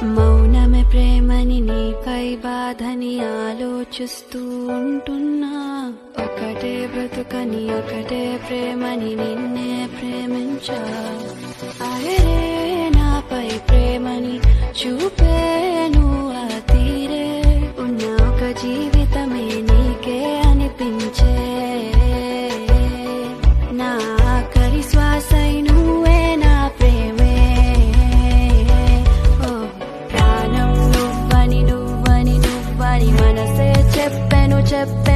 మౌనమే ప్రేమని నీపై బాధని ఆలోచిస్తూ ఉంటున్నా. ఒకటే బ్రతుకని ఒకటే ప్రేమని నిన్నే ప్రేమించా. అరే నాపై ప్రేమని చూపేను ఆ తీరే. ఉన్న ఒక జీవితమే నీకే అనిపించే. నా ఆఖరి శ్వాసై నువ్వే నా ప్రేమే. ఓ ప్రాణం నువ్వని నువ్వని నువ్వని మనసే చెప్పెను చెప్పే.